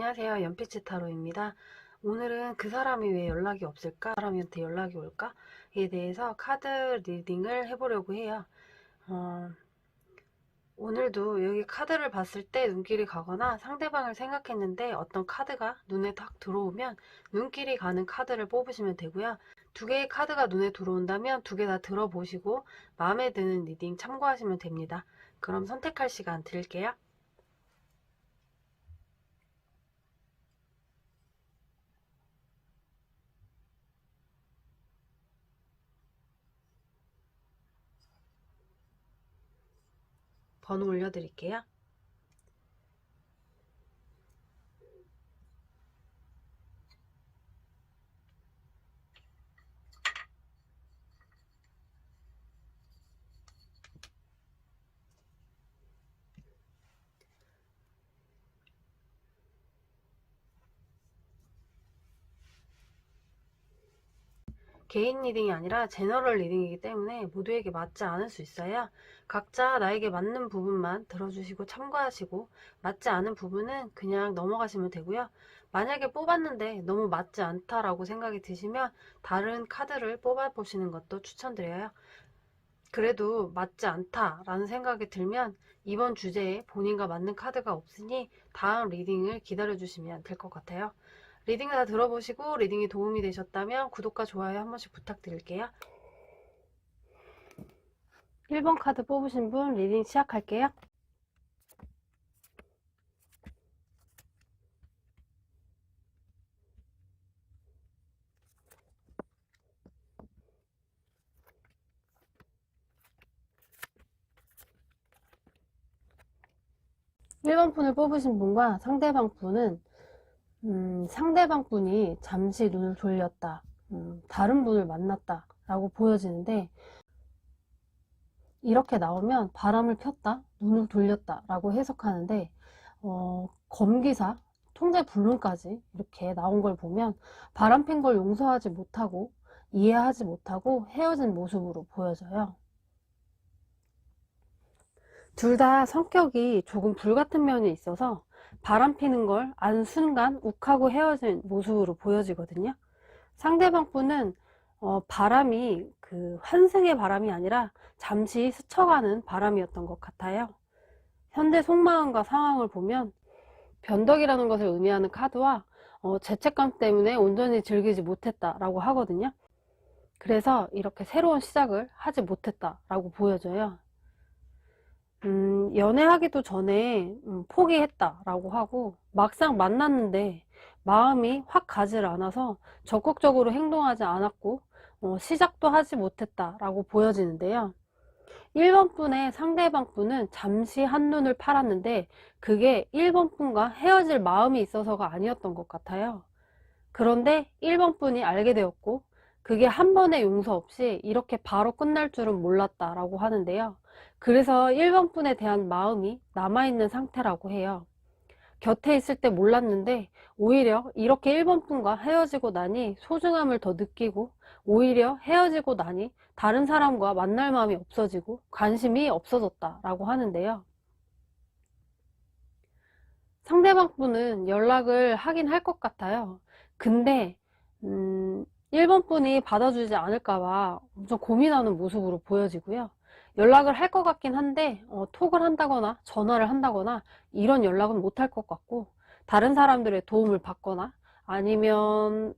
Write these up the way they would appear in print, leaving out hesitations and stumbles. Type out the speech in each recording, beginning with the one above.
안녕하세요. 연빛의 타로입니다. 오늘은 그 사람이 왜 연락이 없을까? 그 사람한테 연락이 올까?에 대해서 카드 리딩을 해보려고 해요. 오늘도 여기 카드를 봤을 때 눈길이 가거나 상대방을 생각했는데 어떤 카드가 눈에 딱 들어오면 눈길이 가는 카드를 뽑으시면 되고요. 두 개의 카드가 눈에 들어온다면 두 개 다 들어보시고 마음에 드는 리딩 참고하시면 됩니다. 그럼 선택할 시간 드릴게요. 번호 올려드릴게요. 개인 리딩이 아니라 제너럴 리딩이기 때문에 모두에게 맞지 않을 수 있어요. 각자 나에게 맞는 부분만 들어주시고 참고하시고 맞지 않은 부분은 그냥 넘어가시면 되고요. 만약에 뽑았는데 너무 맞지 않다라고 생각이 드시면 다른 카드를 뽑아보시는 것도 추천드려요. 그래도 맞지 않다라는 생각이 들면 이번 주제에 본인과 맞는 카드가 없으니 다음 리딩을 기다려주시면 될 것 같아요. 리딩을 다 들어보시고 리딩이 도움이 되셨다면 구독과 좋아요 한 번씩 부탁드릴게요. 1번 카드 뽑으신 분 리딩 시작할게요. 1번 분을 뽑으신 분과 상대방 분은 상대방 분이 잠시 눈을 돌렸다, 다른 분을 만났다 라고 보여지는데, 이렇게 나오면 바람을 폈다, 눈을 돌렸다 라고 해석하는데, 검기사, 통제 불능까지 이렇게 나온 걸 보면 바람핀 걸 용서하지 못하고 이해하지 못하고 헤어진 모습으로 보여져요. 둘 다 성격이 조금 불같은 면이 있어서 바람피는 걸 안 순간 욱하고 헤어진 모습으로 보여지거든요. 상대방 분은 바람이 그 환승의 바람이 아니라 잠시 스쳐가는 바람이었던 것 같아요. 현재 속마음과 상황을 보면 변덕이라는 것을 의미하는 카드와 죄책감 때문에 온전히 즐기지 못했다라고 하거든요. 그래서 이렇게 새로운 시작을 하지 못했다라고 보여져요. 연애하기도 전에 포기했다라고 하고 막상 만났는데 마음이 확 가질 않아서 적극적으로 행동하지 않았고 시작도 하지 못했다라고 보여지는데요. 1번 분의 상대방 분은 잠시 한눈을 팔았는데 그게 1번 분과 헤어질 마음이 있어서가 아니었던 것 같아요. 그런데 1번 분이 알게 되었고 그게 한 번의 용서 없이 이렇게 바로 끝날 줄은 몰랐다라고 하는데요. 그래서 1번 분에 대한 마음이 남아있는 상태라고 해요. 곁에 있을 때 몰랐는데 오히려 이렇게 1번 분과 헤어지고 나니 소중함을 더 느끼고 오히려 헤어지고 나니 다른 사람과 만날 마음이 없어지고 관심이 없어졌다라고 하는데요. 상대방 분은 연락을 하긴 할 것 같아요. 근데 1번 분이 받아주지 않을까봐 엄청 고민하는 모습으로 보여지고요. 연락을 할 것 같긴 한데 톡을 한다거나 전화를 한다거나 이런 연락은 못 할 것 같고, 다른 사람들의 도움을 받거나 아니면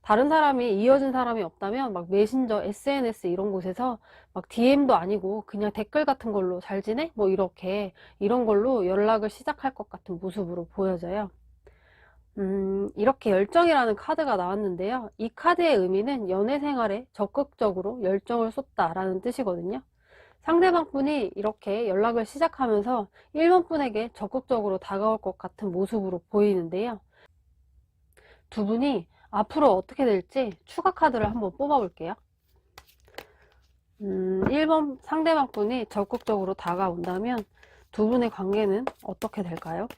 다른 사람이 이어진 사람이 없다면 막 메신저, SNS 이런 곳에서 막 DM도 아니고 그냥 댓글 같은 걸로 잘 지내? 뭐 이렇게 이런 걸로 연락을 시작할 것 같은 모습으로 보여져요. 이렇게 열정이라는 카드가 나왔는데요. 이 카드의 의미는 연애 생활에 적극적으로 열정을 쏟다라는 뜻이거든요. 상대방 분이 이렇게 연락을 시작하면서 1번 분에게 적극적으로 다가올 것 같은 모습으로 보이는데요. 두 분이 앞으로 어떻게 될지 추가 카드를 한번 뽑아 볼게요. 1번 상대방 분이 적극적으로 다가온다면 두 분의 관계는 어떻게 될까요?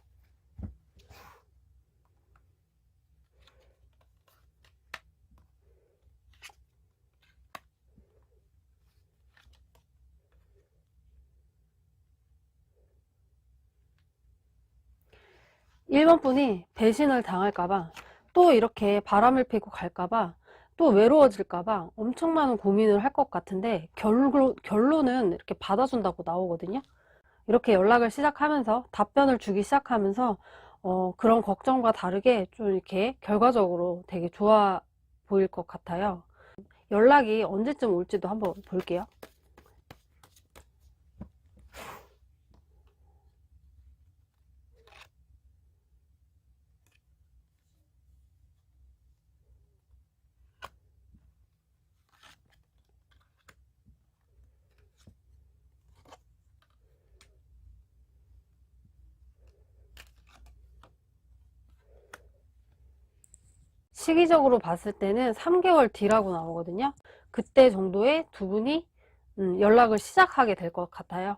1번 분이 배신을 당할까봐, 또 이렇게 바람을 피고 갈까봐, 또 외로워질까봐 엄청 많은 고민을 할 것 같은데, 결론은 이렇게 받아준다고 나오거든요. 이렇게 연락을 시작하면서 답변을 주기 시작하면서 그런 걱정과 다르게 좀 이렇게 결과적으로 되게 좋아 보일 것 같아요. 연락이 언제쯤 올지도 한번 볼게요. 시기적으로 봤을 때는 3개월 뒤라고 나오거든요. 그때 정도에 두 분이 연락을 시작하게 될 것 같아요.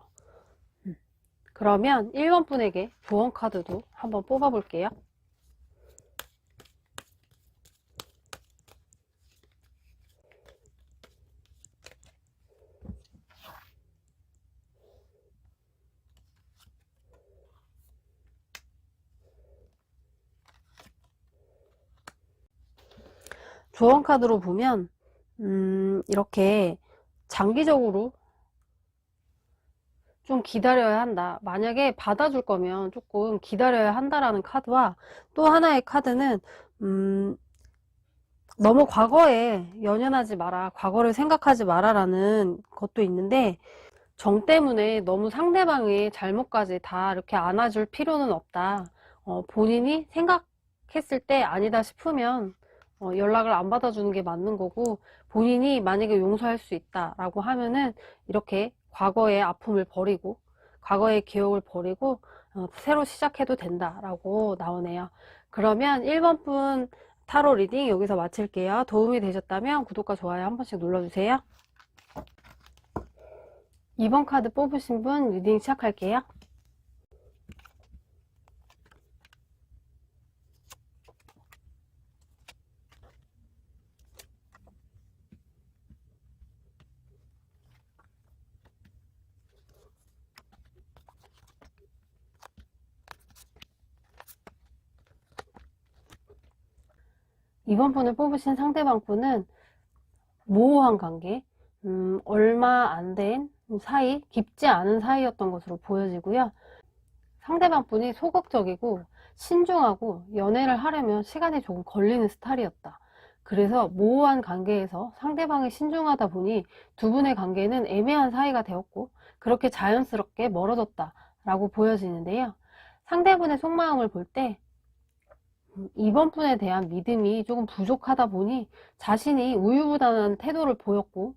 그러면 1번 분에게 조언 카드도 한번 뽑아 볼게요. 조언 카드로 보면 이렇게 장기적으로 좀 기다려야 한다. 만약에 받아줄 거면 조금 기다려야 한다라는 카드와, 또 하나의 카드는 너무 과거에 연연하지 마라, 과거를 생각하지 마라라는 것도 있는데, 정 때문에 너무 상대방의 잘못까지 다 이렇게 안아줄 필요는 없다. 본인이 생각했을 때 아니다 싶으면 연락을 안 받아주는 게 맞는 거고, 본인이 만약에 용서할 수 있다라고 하면은 이렇게 과거의 아픔을 버리고, 과거의 기억을 버리고 새로 시작해도 된다라고 나오네요. 그러면 1번 분 타로 리딩 여기서 마칠게요. 도움이 되셨다면 구독과 좋아요 한 번씩 눌러주세요. 2번 카드 뽑으신 분 리딩 시작할게요. 2번 분을 뽑으신 상대방 분은 모호한 관계, 얼마 안 된 사이, 깊지 않은 사이였던 것으로 보여지고요. 상대방 분이 소극적이고 신중하고 연애를 하려면 시간이 조금 걸리는 스타일이었다. 그래서 모호한 관계에서 상대방이 신중하다 보니 두 분의 관계는 애매한 사이가 되었고, 그렇게 자연스럽게 멀어졌다 라고 보여지는데요. 상대분의 속마음을 볼 때 이번 분에 대한 믿음이 조금 부족하다 보니 자신이 우유부단한 태도를 보였고,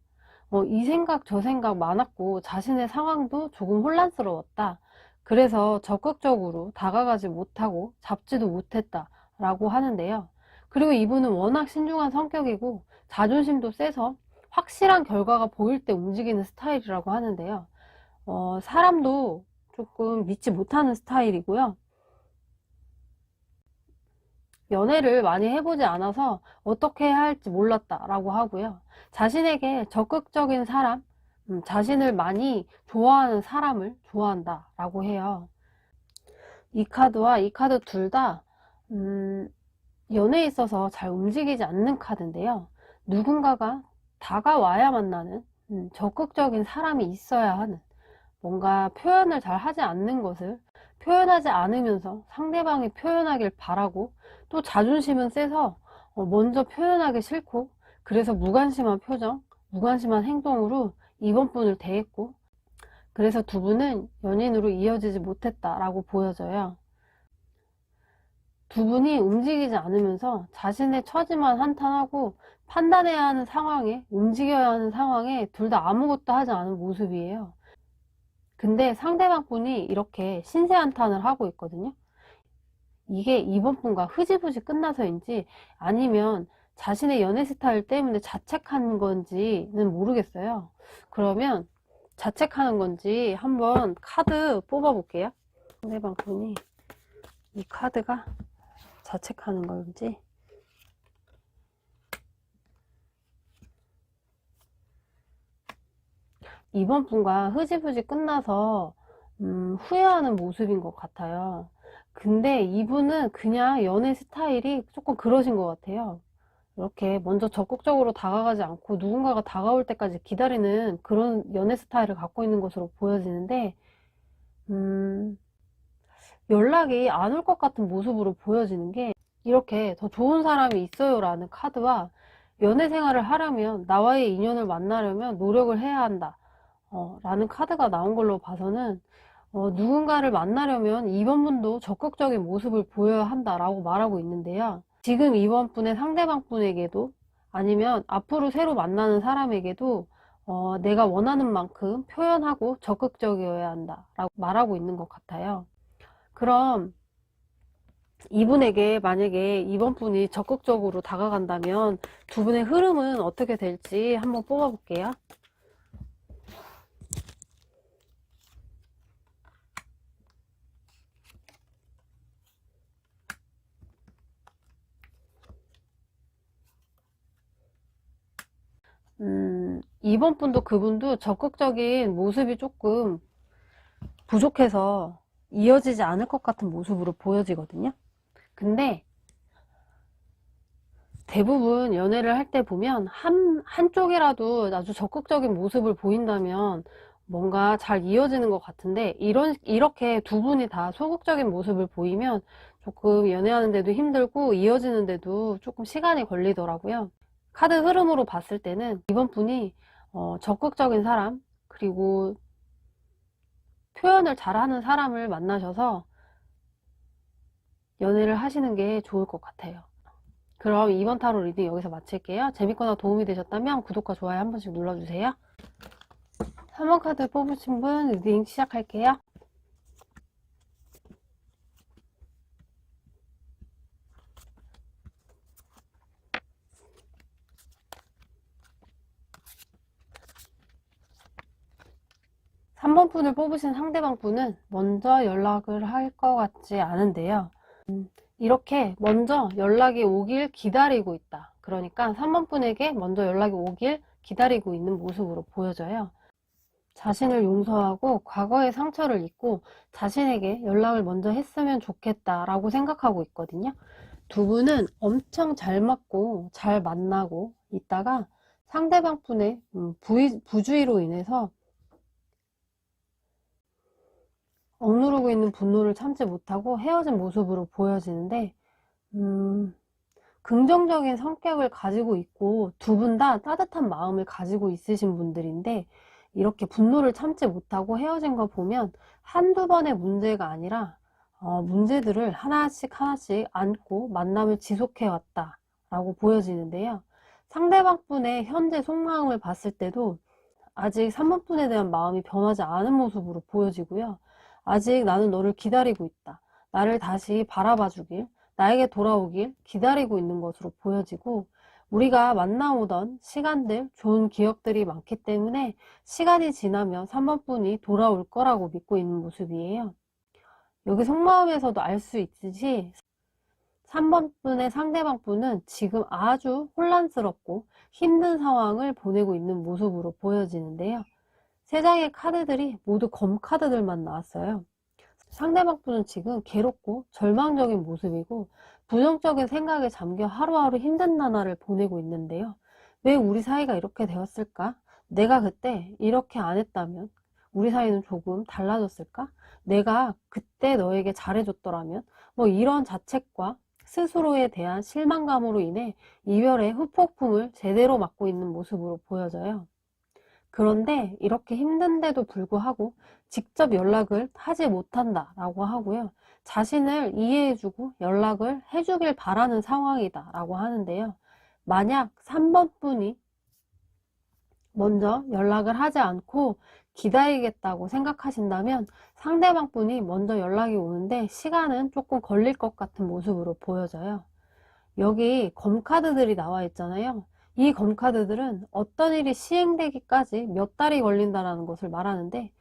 이 생각 저 생각 많았고 자신의 상황도 조금 혼란스러웠다. 그래서 적극적으로 다가가지 못하고 잡지도 못했다 라고 하는데요. 그리고 이분은 워낙 신중한 성격이고 자존심도 세서 확실한 결과가 보일 때 움직이는 스타일이라고 하는데요. 사람도 조금 믿지 못하는 스타일이고요. 연애를 많이 해보지 않아서 어떻게 해야 할지 몰랐다 라고 하고요. 자신에게 적극적인 사람, 자신을 많이 좋아하는 사람을 좋아한다 라고 해요. 이 카드와 이 카드 둘 다 연애에 있어서 잘 움직이지 않는 카드인데요. 누군가가 다가와야 만나는 적극적인 사람이 있어야 하는, 뭔가 표현을 잘 하지 않는 것을 표현하지 않으면서 상대방이 표현하길 바라고, 또 자존심은 세서 먼저 표현하기 싫고, 그래서 무관심한 표정, 무관심한 행동으로 이번 분을 대했고, 그래서 두 분은 연인으로 이어지지 못했다라고 보여져요. 두 분이 움직이지 않으면서 자신의 처지만 한탄하고, 판단해야 하는 상황에, 움직여야 하는 상황에 둘 다 아무것도 하지 않은 모습이에요. 근데 상대방 분이 이렇게 신세한탄을 하고 있거든요. 이게 이번 분과 흐지부지 끝나서인지 아니면 자신의 연애 스타일 때문에 자책하는 건지는 모르겠어요. 그러면 자책하는 건지 한번 카드 뽑아 볼게요. 상대방 분이 이 카드가 자책하는 건지. 이번 분과 흐지부지 끝나서 후회하는 모습인 것 같아요. 근데 이분은 그냥 연애 스타일이 조금 그러신 것 같아요. 이렇게 먼저 적극적으로 다가가지 않고 누군가가 다가올 때까지 기다리는 그런 연애 스타일을 갖고 있는 것으로 보여지는데, 음, 연락이 안 올 것 같은 모습으로 보여지는 게, 이렇게 더 좋은 사람이 있어요 라는 카드와, 연애 생활을 하려면, 나와의 인연을 만나려면 노력을 해야 한다 라는 카드가 나온 걸로 봐서는, 누군가를 만나려면 이번 분도 적극적인 모습을 보여야 한다라고 말하고 있는데요. 지금 이번 분의 상대방 분에게도, 아니면 앞으로 새로 만나는 사람에게도 내가 원하는 만큼 표현하고 적극적이어야 한다라고 말하고 있는 것 같아요. 그럼 이분에게 만약에 이번 분이 적극적으로 다가간다면 두 분의 흐름은 어떻게 될지 한번 뽑아볼게요. 이번 분도 그분도 적극적인 모습이 조금 부족해서 이어지지 않을 것 같은 모습으로 보여지거든요. 근데 대부분 연애를 할 때 보면 한쪽이라도 아주 적극적인 모습을 보인다면 뭔가 잘 이어지는 것 같은데, 이렇게 두 분이 다 소극적인 모습을 보이면 조금 연애하는데도 힘들고 이어지는데도 조금 시간이 걸리더라고요. 카드 흐름으로 봤을 때는 이번 분이 적극적인 사람, 그리고 표현을 잘하는 사람을 만나셔서 연애를 하시는 게 좋을 것 같아요. 그럼 이번 타로 리딩 여기서 마칠게요. 재밌거나 도움이 되셨다면 구독과 좋아요 한 번씩 눌러주세요. 3번 카드 뽑으신 분 리딩 시작할게요. 삼 번 분을 뽑으신 상대방 분은 먼저 연락을 할 것 같지 않은데요. 이렇게 먼저 연락이 오길 기다리고 있다. 그러니까 3번 분에게 먼저 연락이 오길 기다리고 있는 모습으로 보여져요. 자신을 용서하고 과거의 상처를 잊고 자신에게 연락을 먼저 했으면 좋겠다라고 생각하고 있거든요. 두 분은 엄청 잘 맞고 잘 만나고 있다가 상대방 분의 부주의로 인해서 억누르고 있는 분노를 참지 못하고 헤어진 모습으로 보여지는데, 긍정적인 성격을 가지고 있고 두 분 다 따뜻한 마음을 가지고 있으신 분들인데, 이렇게 분노를 참지 못하고 헤어진 거 보면 한두 번의 문제가 아니라 문제들을 하나씩 하나씩 안고 만남을 지속해 왔다 라고 보여지는데요. 상대방 분의 현재 속마음을 봤을 때도 아직 3번 분에 대한 마음이 변하지 않은 모습으로 보여지고요. 아직 나는 너를 기다리고 있다. 나를 다시 바라봐 주길, 나에게 돌아오길 기다리고 있는 것으로 보여지고, 우리가 만나오던 시간들, 좋은 기억들이 많기 때문에 시간이 지나면 3번 분이 돌아올 거라고 믿고 있는 모습이에요. 여기 속마음에서도 알 수 있듯이 3번 분의 상대방 분은 지금 아주 혼란스럽고 힘든 상황을 보내고 있는 모습으로 보여지는데요. 세 장의 카드들이 모두 검 카드들만 나왔어요. 상대방 분은 지금 괴롭고 절망적인 모습이고 부정적인 생각에 잠겨 하루하루 힘든 나날을 보내고 있는데요. 왜 우리 사이가 이렇게 되었을까? 내가 그때 이렇게 안 했다면 우리 사이는 조금 달라졌을까? 내가 그때 너에게 잘해줬더라면, 뭐 이런 자책과 스스로에 대한 실망감으로 인해 이별의 후폭풍을 제대로 맞고 있는 모습으로 보여져요. 그런데 이렇게 힘든데도 불구하고 직접 연락을 하지 못한다 라고 하고요. 자신을 이해해주고 연락을 해주길 바라는 상황이다 라고 하는데요. 만약 3번 분이 먼저 연락을 하지 않고 기다리겠다고 생각하신다면 상대방 분이 먼저 연락이 오는데 시간은 조금 걸릴 것 같은 모습으로 보여져요. 여기 검카드들이 나와 있잖아요. 이 검카드들은 어떤 일이 시행되기까지 몇 달이 걸린다는 것을 말하는데,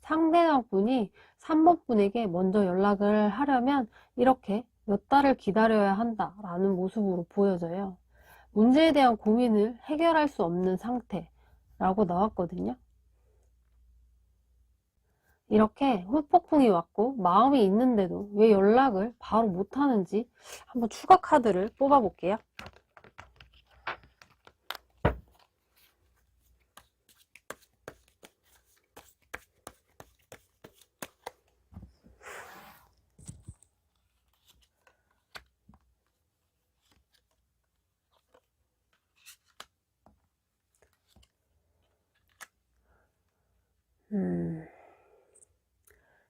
상대방 분이 3번 분에게 먼저 연락을 하려면 이렇게 몇 달을 기다려야 한다라는 모습으로 보여져요. 문제에 대한 고민을 해결할 수 없는 상태라고 나왔거든요. 이렇게 후폭풍이 왔고 마음이 있는데도 왜 연락을 바로 못하는지 한번 추가 카드를 뽑아 볼게요.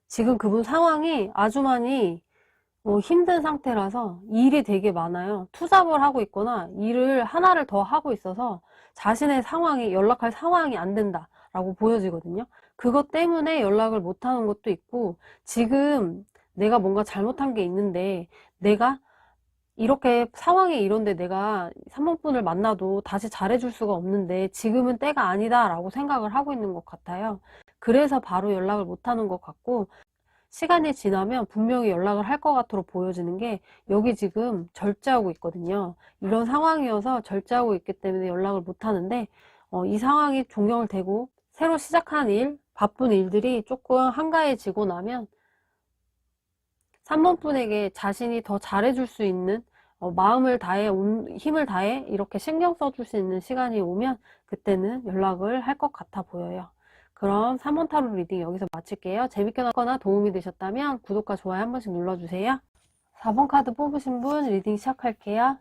지금 그분 상황이 아주 많이 힘든 상태라서 일이 되게 많아요. 투잡을 하고 있거나 일을 하나를 더 하고 있어서 자신의 상황이, 연락할 상황이 안 된다라고 보여지거든요. 그것 때문에 연락을 못 하는 것도 있고, 지금 내가 뭔가 잘못한 게 있는데, 내가 이렇게 상황이 이런데 내가 3번분을 만나도 다시 잘해줄 수가 없는데 지금은 때가 아니다 라고 생각을 하고 있는 것 같아요. 그래서 바로 연락을 못 하는 것 같고, 시간이 지나면 분명히 연락을 할 것 같도록 보여지는 게, 여기 지금 절제하고 있거든요. 이런 상황이어서 절제하고 있기 때문에 연락을 못 하는데, 이 상황이 종결 되고 새로 시작한 일, 바쁜 일들이 조금 한가해지고 나면 3번분에게 자신이 더 잘해줄 수 있는, 마음을 다해, 힘을 다해 이렇게 신경 써줄 수 있는 시간이 오면 그때는 연락을 할 것 같아 보여요. 그럼 3번 타로 리딩 여기서 마칠게요. 재밌게 봤거나 도움이 되셨다면 구독과 좋아요 한 번씩 눌러주세요. 4번 카드 뽑으신 분 리딩 시작할게요.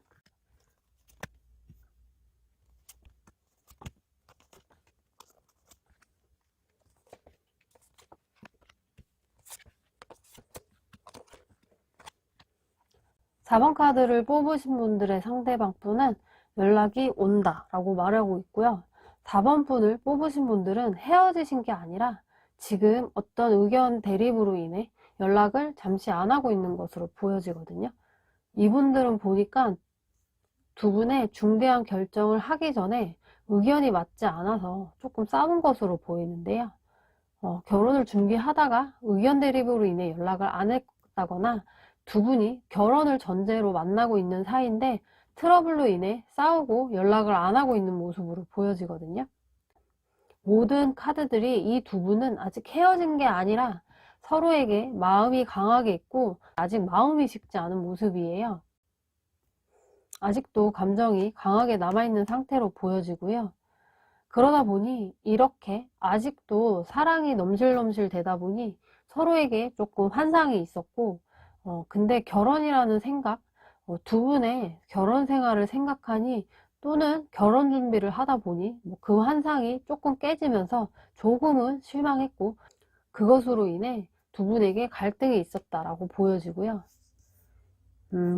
4번 카드를 뽑으신 분들의 상대방 분은 연락이 온다 라고 말하고 있고요. 4번 분을 뽑으신 분들은 헤어지신 게 아니라 지금 어떤 의견 대립으로 인해 연락을 잠시 안 하고 있는 것으로 보여지거든요. 이분들은 보니까 두 분의 중대한 결정을 하기 전에 의견이 맞지 않아서 조금 싸운 것으로 보이는데요. 결혼을 준비하다가 의견 대립으로 인해 연락을 안 했다거나 두 분이 결혼을 전제로 만나고 있는 사이인데 트러블로 인해 싸우고 연락을 안 하고 있는 모습으로 보여지거든요. 모든 카드들이 이 두 분은 아직 헤어진 게 아니라 서로에게 마음이 강하게 있고 아직 마음이 식지 않은 모습이에요. 아직도 감정이 강하게 남아있는 상태로 보여지고요. 그러다 보니 이렇게 아직도 사랑이 넘실넘실 되다 보니 서로에게 조금 환상이 있었고, 근데 결혼이라는 생각, 두 분의 결혼 생활을 생각하니 또는 결혼 준비를 하다 보니 그 환상이 조금 깨지면서 조금은 실망했고, 그것으로 인해 두 분에게 갈등이 있었다라고 보여지고요.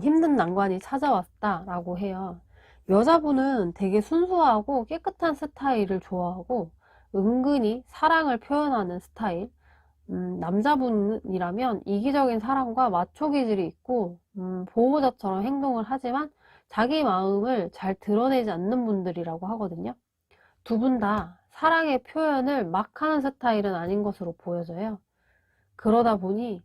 힘든 난관이 찾아왔다라고 해요. 여자분은 되게 순수하고 깨끗한 스타일을 좋아하고 은근히 사랑을 표현하는 스타일. 남자분이라면 이기적인 사람과 마초 기질이 있고 보호자처럼 행동을 하지만 자기 마음을 잘 드러내지 않는 분들이라고 하거든요. 두 분 다 사랑의 표현을 막 하는 스타일은 아닌 것으로 보여져요. 그러다 보니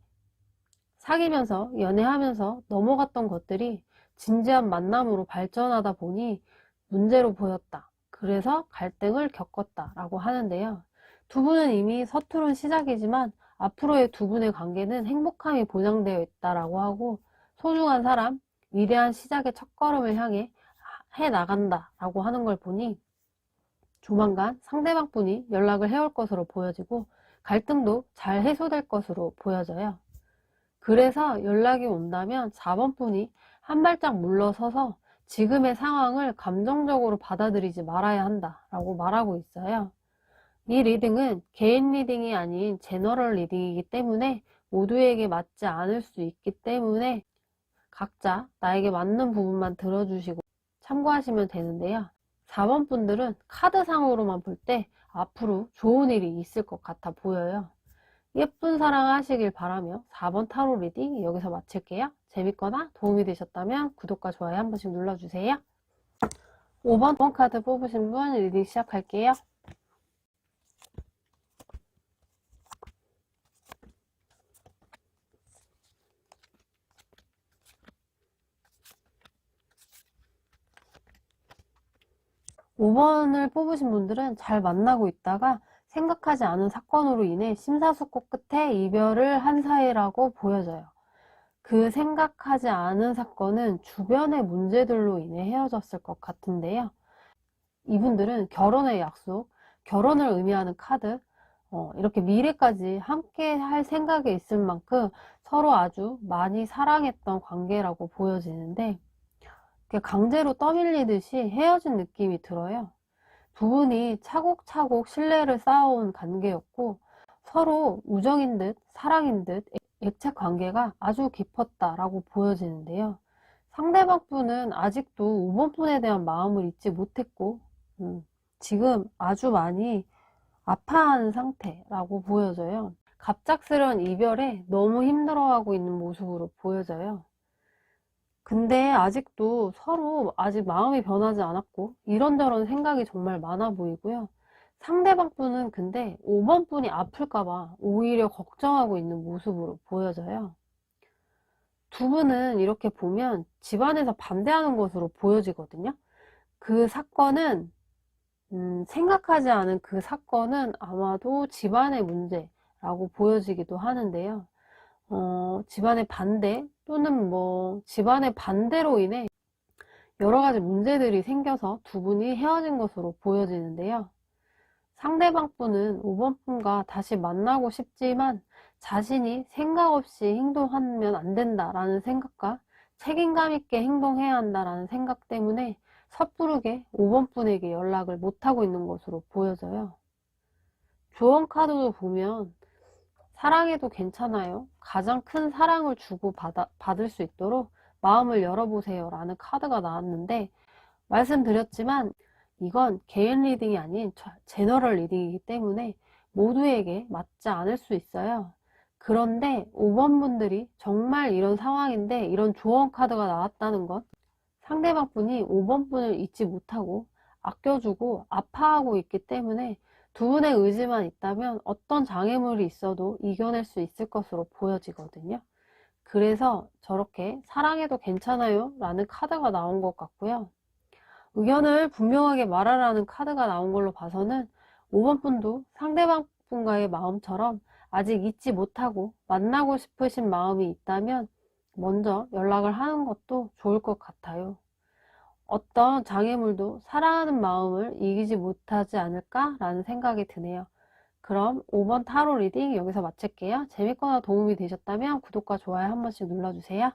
사귀면서 연애하면서 넘어갔던 것들이 진지한 만남으로 발전하다 보니 문제로 보였다. 그래서 갈등을 겪었다 라고 하는데요. 두 분은 이미 서투른 시작이지만 앞으로의 두 분의 관계는 행복함이 보장되어 있다라고 하고 소중한 사람, 위대한 시작의 첫걸음을 향해 해 나간다 라고 하는 걸 보니 조만간 상대방 분이 연락을 해올 것으로 보여지고 갈등도 잘 해소될 것으로 보여져요. 그래서 연락이 온다면 4번 분이 한 발짝 물러서서 지금의 상황을 감정적으로 받아들이지 말아야 한다라고 말하고 있어요. 이 리딩은 개인 리딩이 아닌 제너럴 리딩이기 때문에 모두에게 맞지 않을 수 있기 때문에 각자 나에게 맞는 부분만 들어주시고 참고하시면 되는데요. 4번 분들은 카드상으로만 볼 때 앞으로 좋은 일이 있을 것 같아 보여요. 예쁜 사랑 하시길 바라며 4번 타로 리딩 여기서 마칠게요. 재밌거나 도움이 되셨다면 구독과 좋아요 한 번씩 눌러주세요. 5번 카드 뽑으신 분 리딩 시작할게요. 5번을 뽑으신 분들은 잘 만나고 있다가 생각하지 않은 사건으로 인해 심사숙고 끝에 이별을 한 사이라고 보여져요. 그 생각하지 않은 사건은 주변의 문제들로 인해 헤어졌을 것 같은데요. 이분들은 결혼의 약속, 결혼을 의미하는 카드, 이렇게 미래까지 함께 할 생각에 있을 만큼 서로 아주 많이 사랑했던 관계라고 보여지는데, 강제로 떠밀리듯이 헤어진 느낌이 들어요. 두 분이 차곡차곡 신뢰를 쌓아온 관계였고, 서로 우정인 듯 사랑인 듯 액체 관계가 아주 깊었다라고 보여지는데요. 상대방 분은 아직도 5번 분에 대한 마음을 잊지 못했고, 지금 아주 많이 아파하는 상태라고 보여져요. 갑작스러운 이별에 너무 힘들어하고 있는 모습으로 보여져요. 근데 아직도 서로 아직 마음이 변하지 않았고 이런저런 생각이 정말 많아 보이고요. 상대방 분은 근데 5번 분이 아플까봐 오히려 걱정하고 있는 모습으로 보여져요. 두 분은 이렇게 보면 집안에서 반대하는 것으로 보여지거든요. 그 사건은 생각하지 않은 그 사건은 아마도 집안의 문제라고 보여지기도 하는데요. 집안의 반대 또는 뭐 집안의 반대로 인해 여러 가지 문제들이 생겨서 두 분이 헤어진 것으로 보여지는데요. 상대방 분은 5번 분과 다시 만나고 싶지만 자신이 생각 없이 행동하면 안 된다라는 생각과 책임감 있게 행동해야 한다라는 생각 때문에 섣부르게 5번 분에게 연락을 못하고 있는 것으로 보여져요. 조언 카드도 보면 사랑해도 괜찮아요. 가장 큰 사랑을 주고 받을 수 있도록 마음을 열어보세요 라는 카드가 나왔는데, 말씀드렸지만 이건 개인 리딩이 아닌 제너럴 리딩이기 때문에 모두에게 맞지 않을 수 있어요. 그런데 5번 분들이 정말 이런 상황인데 이런 조언 카드가 나왔다는 것, 상대방 분이 5번 분을 잊지 못하고 아껴주고 아파하고 있기 때문에 두 분의 의지만 있다면 어떤 장애물이 있어도 이겨낼 수 있을 것으로 보여지거든요. 그래서 저렇게 사랑해도 괜찮아요 라는 카드가 나온 것 같고요. 의견을 분명하게 말하라는 카드가 나온 걸로 봐서는 5번 분도 상대방 분과의 마음처럼 아직 잊지 못하고 만나고 싶으신 마음이 있다면 먼저 연락을 하는 것도 좋을 것 같아요. 어떤 장애물도 사랑하는 마음을 이기지 못하지 않을까라는 생각이 드네요. 그럼 5번 타로 리딩 여기서 마칠게요. 재밌거나 도움이 되셨다면 구독과 좋아요 한 번씩 눌러주세요.